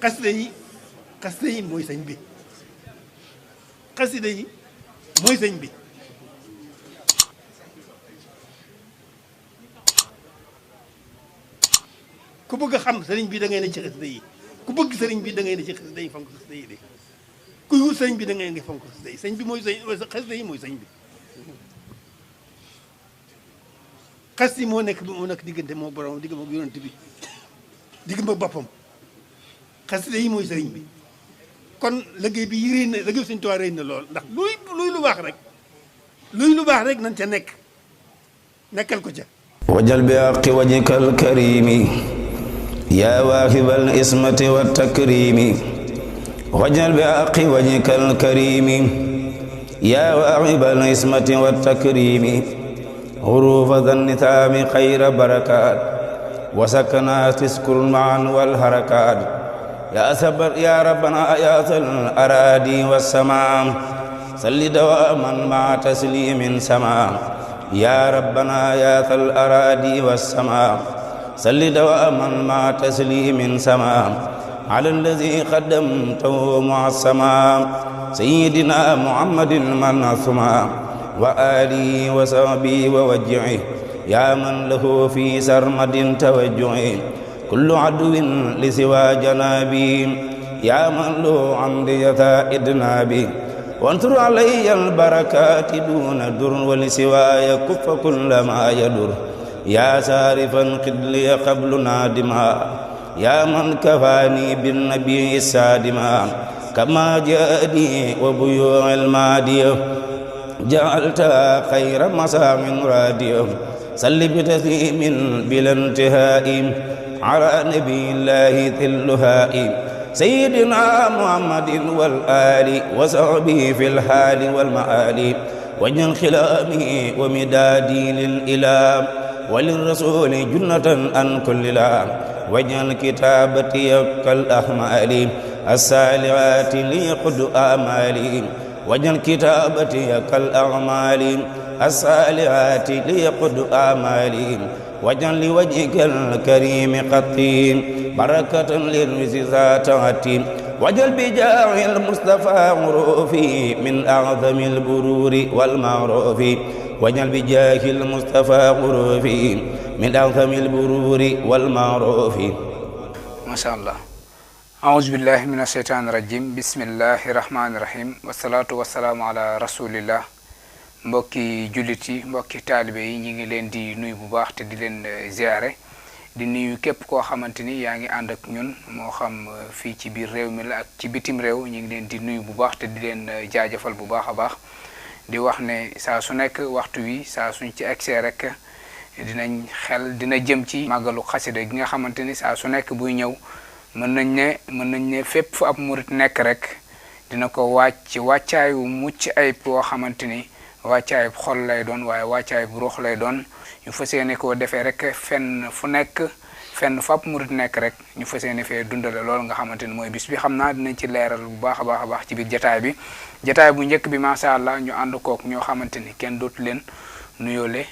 xasida yi mooy sëñ bi xasida yi mooy sëñ bi ku bëgg a xam sëriñ bi da ngay ne ci xasida yi ku bëgg sëriñ bi da ngay ne ci xasida yi fonk xasida yi de kuy wut sëriñ bi da ngay ne fonk xasida yi sëñ bi mooy sëñ xasida yi mooy sëñ bi xas yi moo nekk diggante moo borom digg ak yonent bi digg ak boppam xasida yi mooy sëriñ bi kon liggéey bi réy na liggéey Sëriñ Tuubaa réy na lool ndax luy lu baax rek nañ ca nekkal ko ca wajal bi aqi wajhikal karimi yaa waahibal ismati wat takrimi wajal bi aqi wajhikal karimi yaa waahibal ismati wat takrimi hurufa dhan nithami khayra barakat wa sakanat iskur ma'an wal harakat ya sabar ya rabbana ya zal aradi was samaa salli dawaman ma taslimin samaa ya rabbana ya zal aradi was samaa salli dawaman ma taslimin samaa ala alladhi qaddamtahu mu'assama sayyidina muhammadin man asma wa alihi wa sahbihi wa wajjihi ya man lahu fi sarmadin tawajjuhi kullu aduwin li siwa janabi ya man lahu amdi yata idnabi wansur alayya albarakati duna dur wa li siwaya kuffa kulla ma yadur ya sarifan qidli qablu nadima ya man kafani bin nabi sadima kama jadi wa buyu'il madiya ja'alta khayra masamin radiya salli bi taslimin bil intihai ala nabiyillahi dhilluhai sayyidina muhammadin wal ali wa sahbihi fil hali wal maali waj'al khilami wa midadi lil ilam wa lir rasuli junnatan an kulli lam waj'al kitabati kal ahmali as-salihati li qud amali waj'al kitabati kal a'mali as-salihati li qud amali waj'al li wajhikal karimi qatim barakatan lirrizqi zatati waj'al bi jahil mustafa urufi min a'zamil bururi wal ma'rufi waj'al bi jahil mustafa urufi min a'zamil bururi wal ma'rufi masha Allah a'udhu billahi minash shaitanir rajim bismillahir rahmanir rahim wassalatu wassalamu ala rasulillah mbokki jullit yi mbokki taalibe yi ñi ngi leen di nuyu bu baax te di leen ziare di nuyu képp koo xamante ni yaa ngi ànd ak ñun moo xam fii ci biir réew mi la ak ci bitim réew ñi ngi leen di nuyu bu baax te di leen jaajëfal bu baax a baax di wax ne saa su nekk waxtu wi saa suñ ci egsee rek dina jëm ci màggalu xasida gi nga xamante ni saa su nekk buy ñëw mën nañ ne fépp fu ab murit nekk rek dina ko wàcc wàccaayu mucc ayib boo xamante ni wàccaay xol lay doon waaye wàccaay bu ruux lay doon ñu fas yéene koo defee rek fenn fap murit nekk rek ñu fas yéene fee dundale loolu nga xamante ni mooy bis bi xam naa dinañ ci leeral bu baax a baax ci biir jataay bu njëkk bi macha allah ñu ànd kook ñoo xamante ni kenn dootu leen nuyoole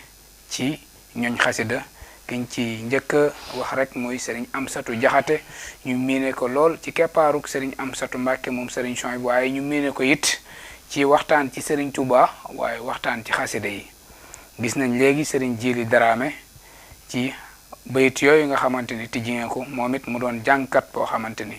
ci ñooñ xasida kiñ ci njëkk wax rek mooy Serigne Amsatou Diakhaté ñu miine ko lool ci keppaaruk Serigne Amsatou Mbacke moom Serigne Souhaïbou waaye ñu miine ko it ci waxtaan ci Serigne Touba waaye waxtaan ci xasida yi gis nañ léegi Serigne Djili Dramé ci bayit yooyu nga xamante ni tijji nga ko moom it mu doon jàngkat boo xamante ni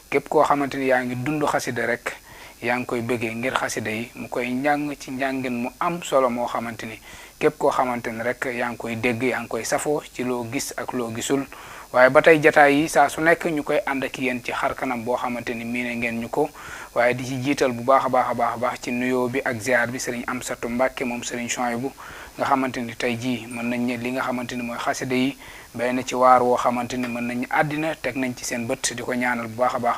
képp koo xamante ni yaa ngi dund xasida rek yaa ngi koy bëggee ngir xasida yi mu koy njàng ci njàngin mu am solo moo xamante ni képp koo xamante ni rek yaa ngi koy dégg yaa ngi koy safoo ci loo gis ak loo gisul waaye ba tey jataay yi saa su nekk ñu koy ànd ak yéen ci xar kanam boo xamante ni miine ngeen ñu ko waaye di ci jiital bu baax a baax ci nuyoo bi ak ziar bi Serigne Amsatou Mbacke moom Serigne Souhaïbou nga xamante ni tey jii mën nañ ne li nga xamante ni mooy xasida yi bay na ci waar woo xamante ni mën nañu àddina teg nañ ci seen bët di ko ñaanal bu baax a baax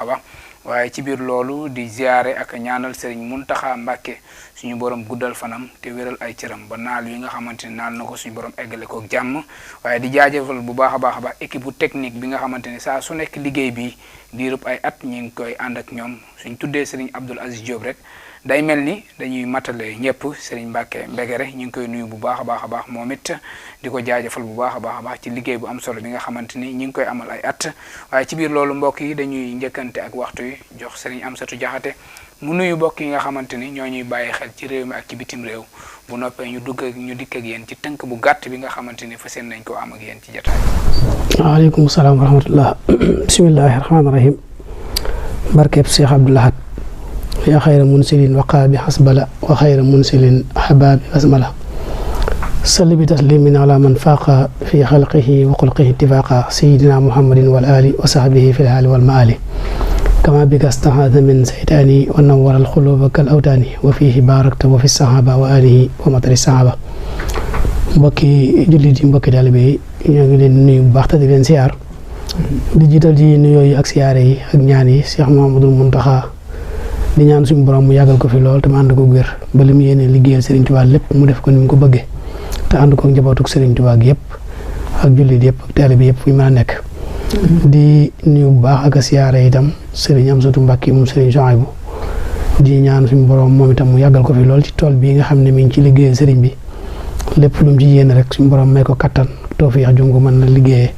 waaye ci biir loolu di ziare ak ñaanal Serigne Mountakha Mbacke suñu borom guddal fanam te wéral ay cëram ba naal yi nga xamante ni naal na ko suñu borom eggale kook jàmm waaye di jaajëfal bu baax a baax équipe bu technique bi nga xamante ni saa su nekk liggéey bi diirub ay at ñi ngi koy ànd ak ñoom suñ tuddee Serigne Abdoul Aziz Diop rek day mel ni dañuy matale ñëpp Serigne Mbacke Mbegere ñu ngi koy nuyu bu baax a baax moom it di ko jaajëfal bu baax a baax ci liggéey bu am solo bi nga xamante ni ñu ngi koy amal ay at waaye ci biir loolu mbokk yi dañuy njëkkante ak waxtu yi jox Serigne Amsatou Diakhaté mu nuyu mbokk yi nga xamante ni ñoo ñuy bàyyi xel ci réew mi ak ci bitim réew bu noppee ñu dikk ak yéen ci tënk bu gàtt bi nga xamante ni fas yéene nañ ko am ak yéen ci jotaay. waaleykum salaam wa rahmatullah. bismillahi rahmaani rahim. barkeeb Cheikh Abdoul Ahad yaa xayra munsilin waqaa bi xasbala wa xayra munsilin xabaabi basmala salli bi taslimin ala man faaqa fi xalqihi wa xulqihi ittifaaqa sayidina muhammadin wal ali wa sahbihi fi lhaali wal maali kama bika stahaada min saytaani wa nawwara alxuluuba kal awtaani wa fiihi baarakta wa fi sahaba wa alihi wa matari sahaba mbokki jullit yi mbokki taalibe yi ñoo ngi leen nuyu bu baax te di leen siyaar di jiital ci nuyoo yi ak siyaare yi ak ñaan yi Cheikh Mouhamadoul Mountakha di ñaan suñu borom mu yàggal ko fi lool te mu ànd ko wér ba li mu yéene liggéeyal Serigne Touba lépp mu def ko ni mu ko bëggee te ànd ko njabootuk Serigne Touba gi yëpp ak jullit yëpp ak taalibe yëpp fu ñu mën a nekk. di nuyu bu baax ak siyaare itam Serigne Amsatou Mbacke moom Serigne Souhaïbou di ñaan suñu borom moom itam mu yàggal ko fi lool ci tool bii nga xam ne mi ngi ci liggéeyal Serigne bi lépp lu mu ci yéene rek suñu borom may ko kattan tawfiix jum ko mën na liggéeyee.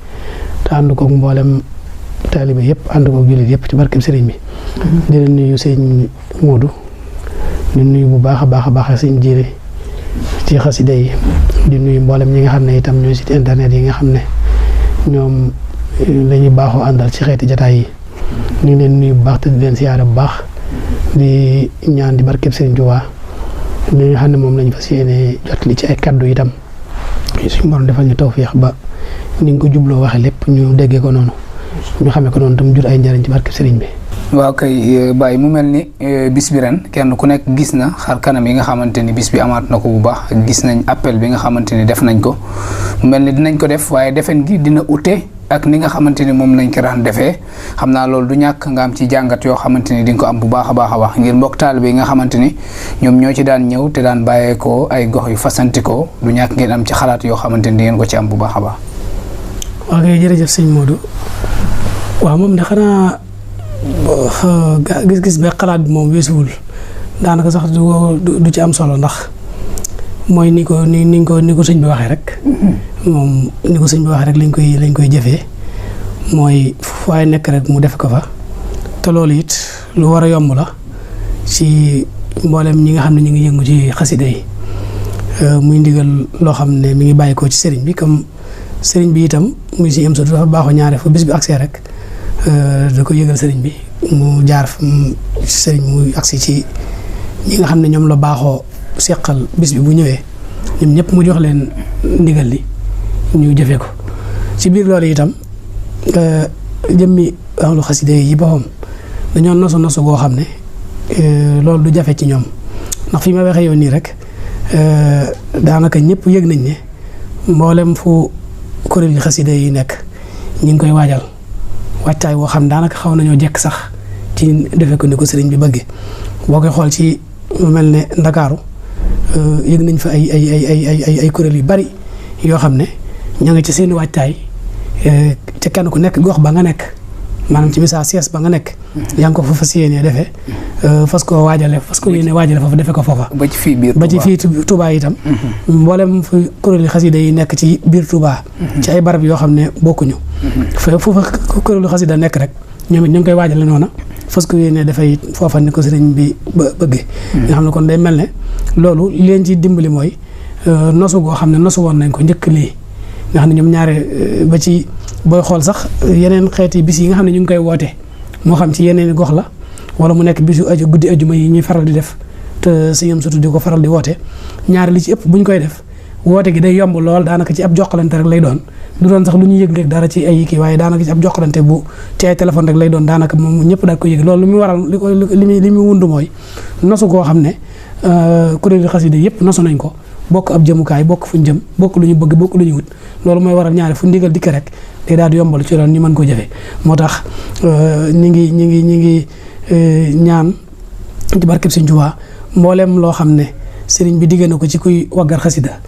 te ànd koog mboolem taalibe yëpp ànd koog jullit yëpp ci barkeb sëriñ bi. di leen nuyu sëñ Modou di nuyu bu baax a baax sëñ Jiiri ci xasida yi di nuyu mboolem ñi nga xam ne itam ñooy site internet yi nga xam ne ñoom lañuy baaxoo àndal ci xeeti jataay yi. ñu ngi leen nuyu bu baax te di leen siyaare bu baax di ñaan di barkeb sëriñ Tuubaa li nga xam ne moom lañu fas yéene jot li ci ay kaddu itam suñu borom defal ñu tawfiix ba. ni nga ko jubloo waxee lépp ñu déggee ko noonu ñu xamee ko noonu tam jur ay njëriñ ci barke sëriñ bi. waaw kay Baye mu mel ni bis bi ren kenn ku nekk gis na xar kanam yi nga xamante ni bis bi amaat na ko bu baax gis nañ appel bi nga xamante ni def nañ ko mu mel ni dinañ ko def waaye defen gi dina ute ak ni nga xamante ni moom lañ ko daan defee xam naa loolu du ñàkk nga am ci jàngat yoo xamante ni di nga ko am bu baax a baax ngir mbokk taalibe yi nga xamante ni ñoom ñoo ci daan ñëw te daan bàyyeekoo ay gox yu fasantikoo du ñàkk ngeen am ci xalaat yoo xamante ni di ngeen ko ci am bu baax a baax. waaw kay jërëjëf sëñ Modou waaw moom de xanaa gis-gis ba xalaat bi moom weesuwul daanaka sax du ci am solo ndax mooy ni ko sëñ bi waxee rek moom ni ko sëñ bi waxee rek lañ koy jëfee mooy waaye nekk rek mu def ko fa te loolu it lu war a yomb la ci mboolem ñi nga xam ne ñu ngi yëngu ci xasida yi muy ndigal loo xam ne mi ngi bàyyi ko ci sëriñ bi comme sëriñ bi itam muy si am sa dafa baaxoo ñaare fa bis bi accès rek da ko yëgal sëriñ bi mu jaar sëriñ muy accès ci ñi nga xam ne ñoom la baaxoo seqal bis bi bu ñëwee ñoom ñëpp mu jox leen ndigal li ñu jëfee ko ci biir loolu itam jëmmi ahlu xasida yi boppam dañoo nosu goo xam ne loolu du jafe ci ñoom ndax fi ma waxee yow nii rek daanaka ñëpp yëg nañ ne mboolem fu kuréel xasida yi nekk ñu ngi koy waajal waajtaay woo xam daanaka xaw nañoo jekk sax ci defe ko ni ko sëriñ bi bëggee boo koy xool ci mel ne Ndakaaru yëg nañ fa ay kuréel yu bari yoo xam ne ña nga ci seen waajtaay ca kenn ku nekk gox ba nga nekk maanaam ci misaal siège ba nga nekk yaa ngi ko fa fas yéenee defee fas ko waajale foofu defe ko foofa ba ci fii Touba itam mboolem fu kuréelu xasida yi nekk ci biir Touba ci ay barab yoo xam ne bokkuñu foofa kuréelu xasida nekk rek ñoom it ñu ngi koy waajale noona fas ko yéenee dafay foofa ni ko sëriñ bi bëggee nga xam ne kon day mel ne loolu leen ci dimbali mooy nosu goo xam ne nosu woon nañ ko njëkk lii nga xam ne ñoom ñaare ba ci booy xool sax yeneen xeeti bis yi nga xam ne ñu ngi koy woote moo xam ci yeneen gox la wala mu nekk bisu guddi ajuma yi ñuy faral di def te sëñ Amsatou di ko faral di woote ñaari li ci ëpp buñ koy def woote gi day yomb lool daanaka ci ab jokkalante rek lay doon du doon sax lu ñu yëg rek dara ci ay kii waaye daanaka ci ab jokkalante bu ci ay téléphone rek lay doon daanaka moom ñëpp daal ko yëg loolu lu muy waral li muy wund mooy nosu koo xam ne kuréelu xasida yëpp nosu nañ ko bokk ab jëmukaay bokk fu ñu jëm bokk lu ñu bëgg bokk lu ñu wut loolu mooy waral ñaari fu ndigal dikk rek day daal di yombal ci loolu ñu mën ko jëfee moo tax ñi ngi ñaan ci barkeb Sëriñ Tuubaa mboolem loo xam ne sëriñ bi digg na ko ci kuy waggar xasida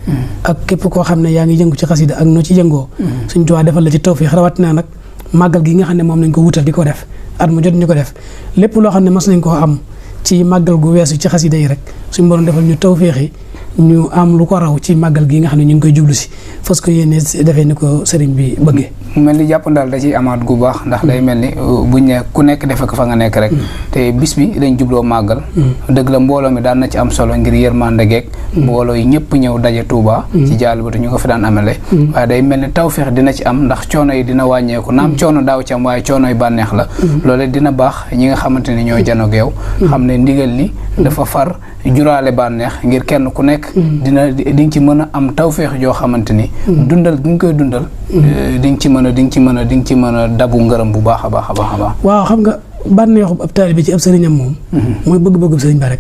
ak képp koo xam ne yaa ngi yëngu ci xasida ak noo ci yëngoo Sëriñ Tuubaa defal la ci tawfiix rawatina nag màggal gi nga xam ne moom nañ ko wutal di ko def at mu jot ñu ko def lépp loo xam ne mas nañ koo am ci màggal gu weesu ci xasida yi rek suñu borom defal ñu tawféex yi ñu am lu ko raw ci màggal gi nga xam ne ñu ngi koy jublu si fas ko yéene defee ni ko sëriñ bi bëggee. mu mel ni jàpp ndaal da ciy amaat gu baax ndax day mel ni buñ ne ku nekk defe ko fa nga nekk rek te bis bi dañ jubloo màggal dëgg la mbooloo mi daan na ci am solo ngir yërmande geek mbooloo yi ñëpp ñëw daje Touba ci jaalibatu ñu ko fi daan amele waaye day mel ni tawféex dina ci am ndax coono yi dina wàññeeku naam coono daaw ci am waaye coono yi bànneex la loole dina baax ñi nga xamante ni ñoo janoog yow xam ne ndigal li dafa far juraale bànneex ngir kenn ku nekk di nga ci mën a am tawféex joo xamante ni dundal gi nga koy dundal di nga ci mën a dabu ngërëm bu baax a baax a baax a baax. waaw xam nga bànneexu ab taalibe ci ab sëriñam moom mooy bëgg-bëggub sëriñ ba rek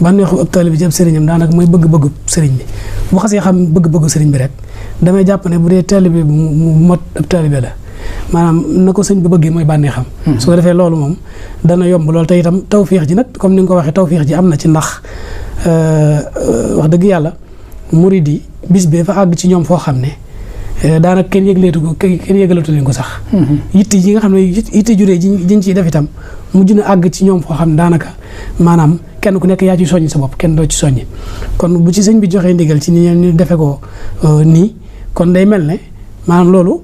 bànneexu ab taalibe ci ab sëriñam daanaka mooy bëgg-bëggub sëriñ bi bu xasee xam bëgg-bëggu sëriñ bi rek damay jàpp ne bu dee taalibe bu mu mot ab taalibe la maanaam na ko sëñ bi bëggee mooy bànneexam su ko defee loolu moom dana yomb loolu te itam tawféex ji nag comme ni nga ko waxee tawféex ji am na ci ndax wax dëgg yàlla murid yi bis bi dafa àgg ci ñoom foo xam ne daanaka kenn yëgleetu ko kenn yëgalatu leen ko sax yitte yi nga xam ne yitte juree jiñ ciy def itam mujj na àgg ci ñoom foo xam ne daanaka maanaam kenn ku nekk yaa ci soññi sa bopp kenn doo ci soññi kon bu ci sëñ bi joxee ndigal ci ni ñu defe ko nii kon day mel ne maanaam loolu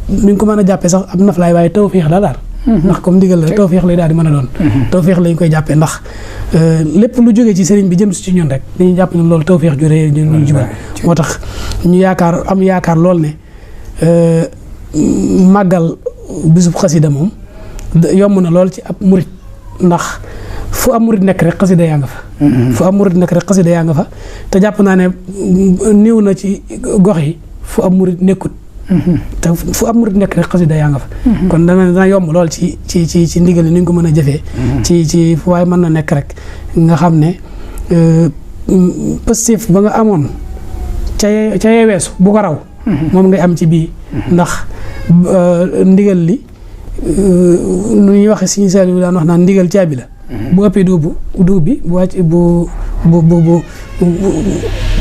mi ngi ko mën a jàppee sax ab naflaay waaye tawféex la daal ndax comme ndigal la tawféex lay daal di mën a doon tawféex lañ koy jàppee ndax lépp lu jógee ci sëriñ bi jëm si ci ñun rek dañuy jàpp ne loolu tawféex ju rëy ñu jubal moo tax ñu am yaakaar lool ne màggal bisub xasida moom yomb na lool ci ab murit ndax fu am murit nekk rek xasida yaa nga fa fu am murit nekk rek xasida yaa nga fa te jàpp naa ne néew na ci gox yi fu am murit nekkut te fu am murit nekk rek xasida yaa nga fa kon dana yomb lool ci ndigal ni ñu ko mën a jëfee ci fu waaye mën na nekk rek nga xam ne positif ba nga amoon ca yee weesu bu ko raw moom ngay am ci bii ndax ndigal li nu ñuy waxe Sëriñ Saaliw daan wax naan ndigal caabi la bu ëppee du ubbi bu wàcc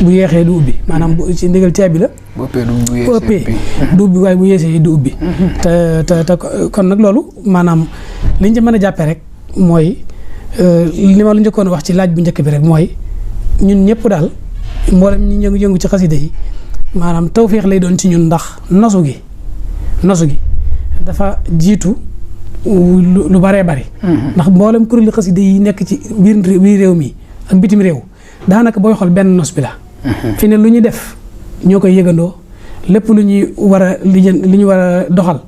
bu yeexee du ubbi maanaam ci ndigal caabi la bu ëppee du ubbi waaye bu yeesee du ubbi te kon nag loolu maanaam liñ ci mën a jàppee rek mooy li ma la njëkkoon wax ci laaj bu njëkk bi rek mooy ñun ñëpp daal mboolem ñi yëngu ci xasida yi maanaam tawféex lay doon ci ñun ndax nosu gi dafa jiitu lu baree bari ndax mboolem kuréelu xasida yi nekk ci biir réew mi ak bitim réew daanaka booy xool benn nos bi la fi ne lu ñu def ñoo koy yëgandoo lépp lu ñuy war a li ñu war a doxal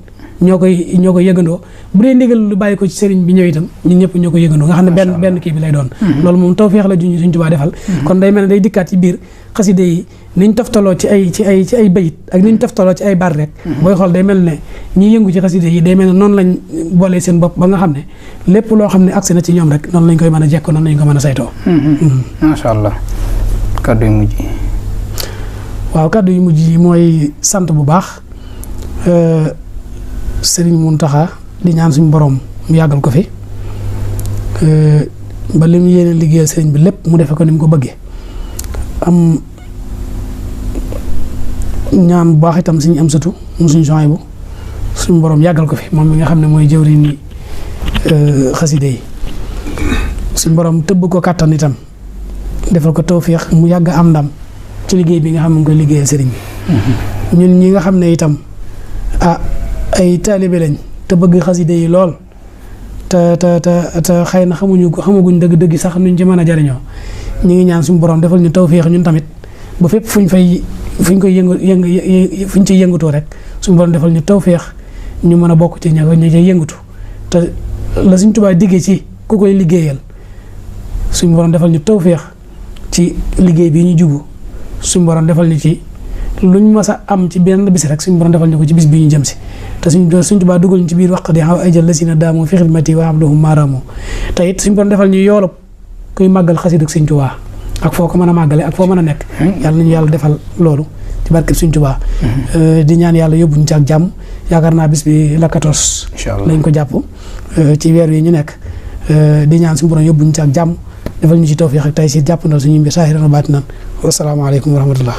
ñoo koy yëgandoo bu dee ndigal lu bàyyi ko ci sëriñ bi ñëw itam ñun ñëpp ñoo koy yëgandoo nga xam ne benn kii bi lay doon loolu moom tawféex la juñu Sëriñ Tuubaa defal kon day mel ne day dikkaat ci biir xasida yi niñ toftaloo ci ay bayit ak niñ toftaloo ci ay baat rek booy xool day mel ne ñi yëngu ci xasida yi day mel ne noonu lañ boolee seen bopp ba nga xam ne lépp loo xam ne agsi na ci ñoom rek noonu lañ koy mën a jekko noonu lañ ko mën a saytoo macha allah kàddu yu mujj waaw kàddu yu mujj yi mooy sant bu baax Sëriñ Muntaxa di ñaan suñu borom mu yàggal ko fi ba li mu yéene liggéeyal sëriñ bi lépp mu defe ko ni mu ko bëggee am ñaan bu baax itam suñu am satu mu suñu Suhaybu suñu borom yàggal ko fi moom mi nga xam ne mooy jëwriñ ni xaside yi suñu borom tëbb ko kàttan itam defal ko tawféex mu yàgg am ndam ci liggéey bi nga xam ne mu ngi koy liggéeyal sëriñ bi ñun ñi nga xam ne itam ay taalibe lañ te bëgg xaside yi lool te xëy na xamaguñ dëgg sax nuñ ci mën a jariñoo ñu ngi ñaan suñu borom defal ñu tawféex ñun tamit ba fépp fuñ ciy yëngatoo rek suñu borom defal ñu tawféex ñu mën a bokk ci ña cay yëngatu te la Sëriñ Tuubaa diggee ci ku koy liggéeyal suñu borom defal ñu tawféex ci liggéey bi ñu jubu suñu borom defal ñu ci luñ mas a am ci benn bis rek suñu borom defal ñu ko ci bis bi ñu jëm si te Sëriñ Tuubaa dugal ñu ci biir waq di xaw ay jël la si na daamoo fi xidmati wa abduhum maaraamoo te it suñu borom defal ñu yoolub kuy màggal xasida ak Sëriñ Tuubaa ak foo ko mën a màggale ak foo mën a nekk yàlla nañu yàlla defal loolu ci barkeb Sëriñ Tuubaa di ñaan yàlla yóbbuñ ci ak jàmm yaakaar naa bis bi la 14 lañ ko jàpp ci weer wi ñu nekk di ñaan suñu borom yóbbuñ ci ak jàmm defal ñu ci tawfiix ak taysiir jàpp na suñu mbir saahiran wa baatinan wasalaamaaleykum wa rahmatullah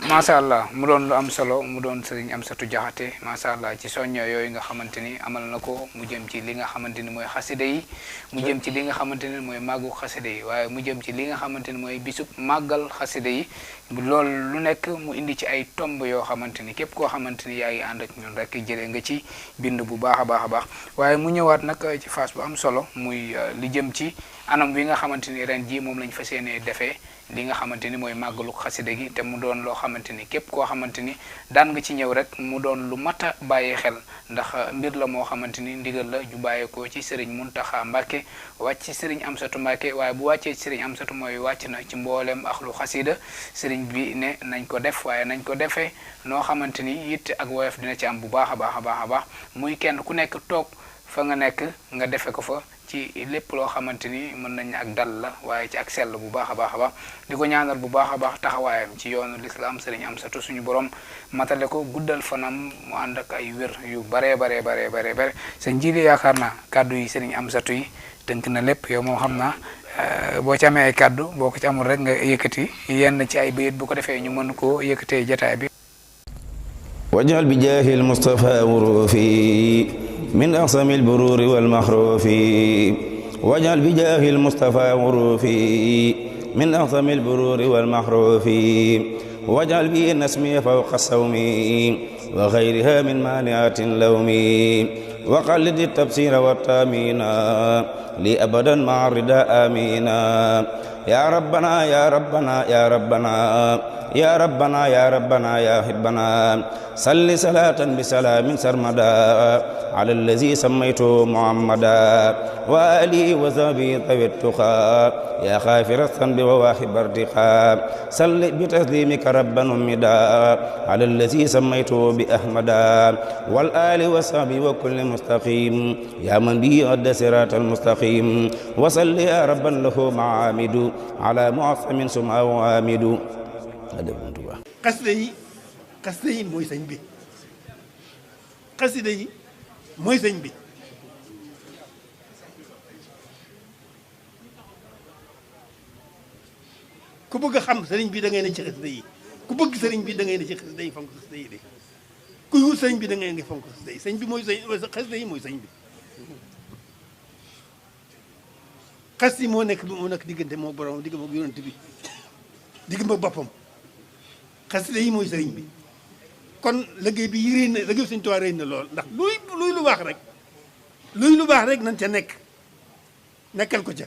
macha allah mu doon lu am solo mu doon sëriñ Amsatu Jaxate macha allah ci soñño yooyu nga xamante ni amal na ko mu jëm ci li nga xamante ni mooy xasida yi mu jëm ci li nga xamante ni mooy màggu xasida yi waaye mu jëm ci li nga xamante ni mooy bisub màggal xasida yi loolu lu nekk mu indi ci ay tomb yoo xamante ni képp koo xamante ni yaa ngi ànd ak ñun rek jëlee nga ci bind bu baax a baax a baax waaye mu ñëwaat nag ci phase bu am solo muy li jëm ci anam wi nga xamante ni ren jii moom lañ fas yéenee defee li nga xamante ni mooy màggalu xasida gi te mu doon loo xamante ni képp koo xamante ni daan nga ci ñëw rek mu doon lu mat a bàyyi xel ndax mbir la moo xamante ni ndigal la ju bàyyeekoo ci sëriñ Muntaxa Mbàkke wàcc ci sëriñ Amsatu Mbàkke waaye bu wàccee ci sëriñ Amsatu mooy wàcc na ci mbooleem axlu xasida sëriñ bi ne nañ ko def waaye nañ ko defee noo xamante ni it ak woyof dina ci am bu baax a baax a baax a baax muy kenn ku nekk toog fa nga nekk nga defe ko fa ci lépp loo xamante ni mën nañ ak dal la waaye ci ak sell bu baax a baax a baax di ko ñaanal bu baax a baax taxawaayam ci yoonu lislaam sëriñ Amsatu suñu borom matale ko guddal fanam mu ànd ak ay wér yu bare sa njiili yaakaar naa kàddu yi sëriñ Amsatu yi tënk na lépp yow moom xam naa boo ci amee ay kàddu boo ko ci amul rek nga yëkkati yenn ci ay bayit bu ko defee ñu mën koo yëkkatee jataay bi wajal bi jaahil Mustafa wurufi من أعصم البرور والمخروف واجعل بجاه المصطفى غروفي من أعظم البرور والمخروف واجعل بي النسمي فوق الصوم وغيرها من مانعات اللوم وقلد التبصير والتامين لي أبدا مع الرداء آمينا يا ربنا يا ربنا يا ربنا يا ربنا يا ربنا يا حبنا صل صلاة بسلام سرمدا على الذي سميته محمدا وآله وصحبه ذوي التقى يا غافر الذنب وواهب الرقاب صل بتسليمك ربا أمدا على الذي سميته بأحمدا والآل وصحبه وكل مستقيم يا من به أدى صراط المستقيم وصل يا ربا له معامد على معصم سمع وعامد xasida yi mooy sëñ bi xasida yi mooy sëñ bi ku bëgg a xam sëriñ bi da ngay ne ci xasida yi ku bëgg sëriñ bi da ngay ne ci xasida yi fonk xasida yi de kuy wut sëriñ bi da ngay ne fonk xasida yi sëñ bi mooy sëñ xasida yi mooy sëñ bi xas yi moo nekk diggante moo borom digg ak yonent bi digg ak boppam xasida yi mooy sëriñ bi kon liggéey bi réy na liggéey Sëriñ Tuubaa réy na lool ndax luy lu baax rek nañ ca nekkal ko ca